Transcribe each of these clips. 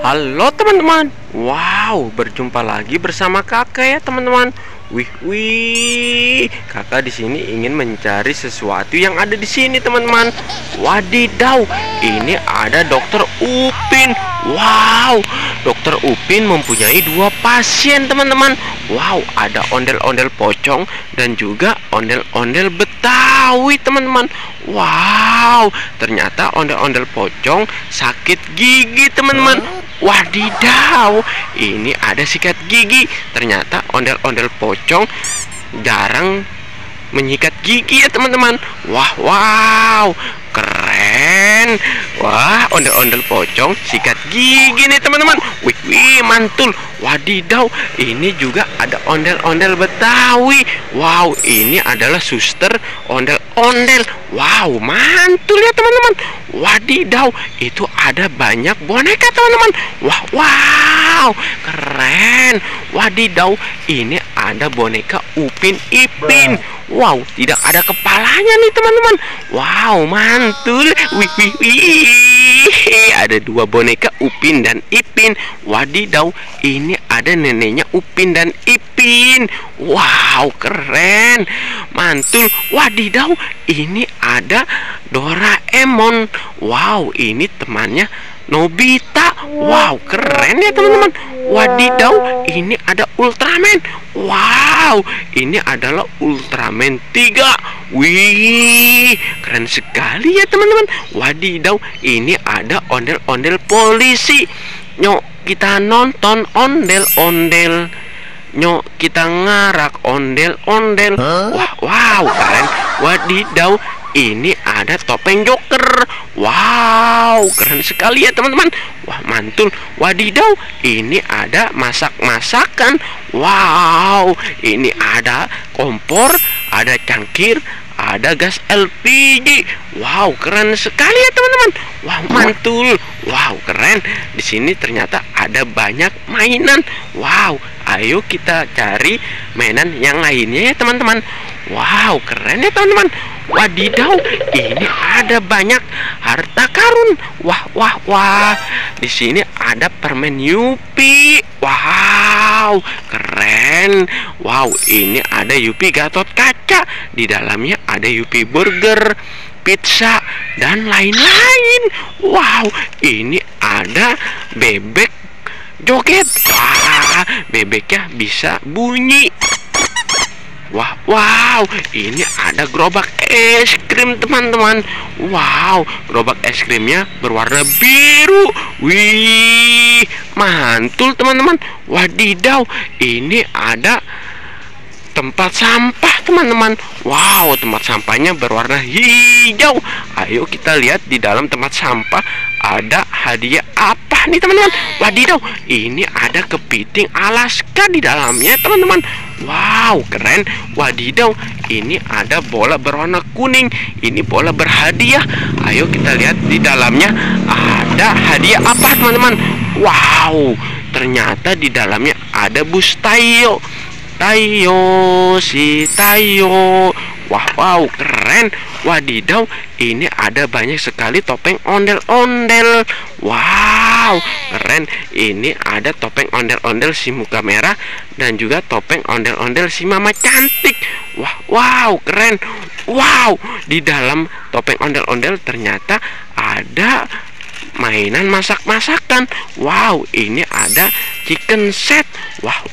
Halo teman-teman. Wow, berjumpa lagi bersama kakak ya teman-teman. Wih, kakak di sini ingin mencari sesuatu yang ada di sini teman-teman. Wadidaw, ini ada Dokter Upin. Wow, Dokter Upin mempunyai 2 pasien teman-teman. Wow, ada ondel-ondel pocong dan juga ondel-ondel Betawi teman-teman. Wow, ternyata ondel-ondel pocong sakit gigi teman-teman. Wadidaw, ini ada sikat gigi. Ternyata ondel-ondel pocong jarang menyikat gigi ya teman-teman. Wow, keren. Wah, ondel-ondel pocong sikat gigi nih teman-teman. Wih, mantul. Wadidaw, ini juga ada ondel-ondel Betawi. Wow, ini adalah suster ondel-ondel. Wow, mantul ya teman-teman. Wadidaw, itu ada banyak boneka teman-teman. Wow, keren. Wadidaw, ini ada boneka Upin Ipin. Wow, tidak ada kepalanya nih teman-teman. Wow, mantul. Wih, ada 2 boneka Upin dan Ipin. Wadidaw, ini ada neneknya Upin dan Ipin. Wow, keren, mantul. Wadidaw, ini ada Doraemon. Wow, ini temannya Nobita. Wow, keren ya teman-teman. Wadidaw, ini ada Ultraman. Wow, ini adalah Ultraman 3. Wih, keren sekali ya teman-teman. Wadidaw, ini ada ondel-ondel polisi. Nyok, kita nonton ondel-ondel. Nyok, kita ngarak ondel-ondel. Wow, keren. Wadidaw, ini ada topeng Joker. Wow, keren sekali ya teman-teman. Wah, mantul. Wadidaw, ini ada masak-masakan. Wow, ini ada kompor, ada cangkir, ada gas LPG. Wow, keren sekali ya teman-teman. Wah, mantul. Wow, keren. Di sini ternyata ada banyak mainan. Wow, ayo kita cari mainan yang lainnya ya teman-teman. Wow, keren ya teman-teman. Wadidaw, ini ada banyak harta karun. Wah. Di sini ada permen Yupi. Wow, keren. Wow, ini ada Yupi Gatot Kaca. Di dalamnya ada Yupi Burger, pizza, dan lain-lain. Wow, ini ada bebek joget. Wah, bebeknya bisa bunyi. Wow, ini ada gerobak es krim teman-teman. Wow, gerobak es krimnya berwarna biru. Wih, mantul teman-teman. Wadidaw, ini ada tempat sampah teman-teman. Wow, tempat sampahnya berwarna hijau. Ayo kita lihat di dalam tempat sampah ada hadiah apa nih teman-teman. Wadidaw, ini ada kepiting Alaska di dalamnya teman-teman. Wow, keren. Wadidaw, ini ada bola berwarna kuning. Ini bola berhadiah. Ayo kita lihat di dalamnya ada hadiah apa teman-teman. Wow, ternyata di dalamnya ada bus Tayo. Tayo. Wow, keren. Wadidaw, ini ada banyak sekali topeng ondel-ondel. Wow, keren. Ini ada topeng ondel-ondel si muka merah dan juga topeng ondel-ondel si mama cantik. Wow, keren. Wow, di dalam topeng ondel-ondel ternyata ada mainan masak-masakan. Wow, ini ada chicken set.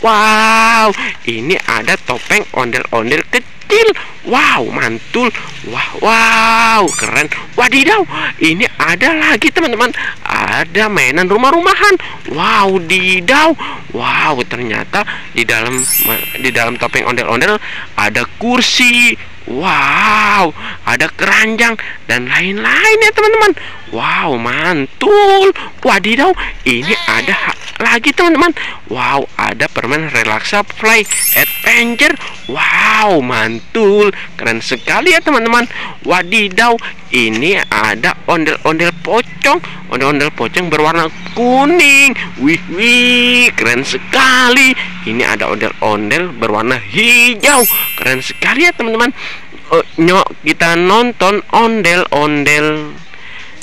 Wow, ini ada topeng ondel-ondel kecil. Wow, mantul. Wow, keren. Wadidaw, ini ada lagi teman-teman. Ada mainan rumah-rumahan. Wow, didaw. Wow, ternyata di dalam topeng ondel-ondel ada kursi. Wow, ada keranjang dan lain-lain ya teman-teman. Wow, mantul. Wadidaw, ini ada lagi teman-teman. Wow, ada permen relaksa fly adventure. Wow, mantul. Keren sekali ya teman-teman. Wadidaw, ini ada ondel-ondel pocong. Ondel-ondel pocong berwarna kuning. Wih, keren sekali. Ini ada ondel-ondel berwarna hijau. Keren sekali ya teman-teman. Nyok, kita nonton ondel-ondel.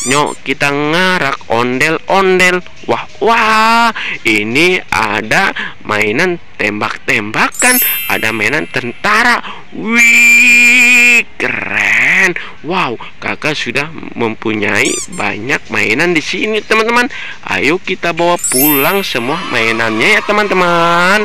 Nyok kita ngarak ondel-ondel. Wah, wah, ini ada mainan tembak-tembakan, ada mainan tentara. Wih, keren. Wow, kakak sudah mempunyai banyak mainan di sini, teman-teman. Ayo kita bawa pulang semua mainannya ya, teman-teman.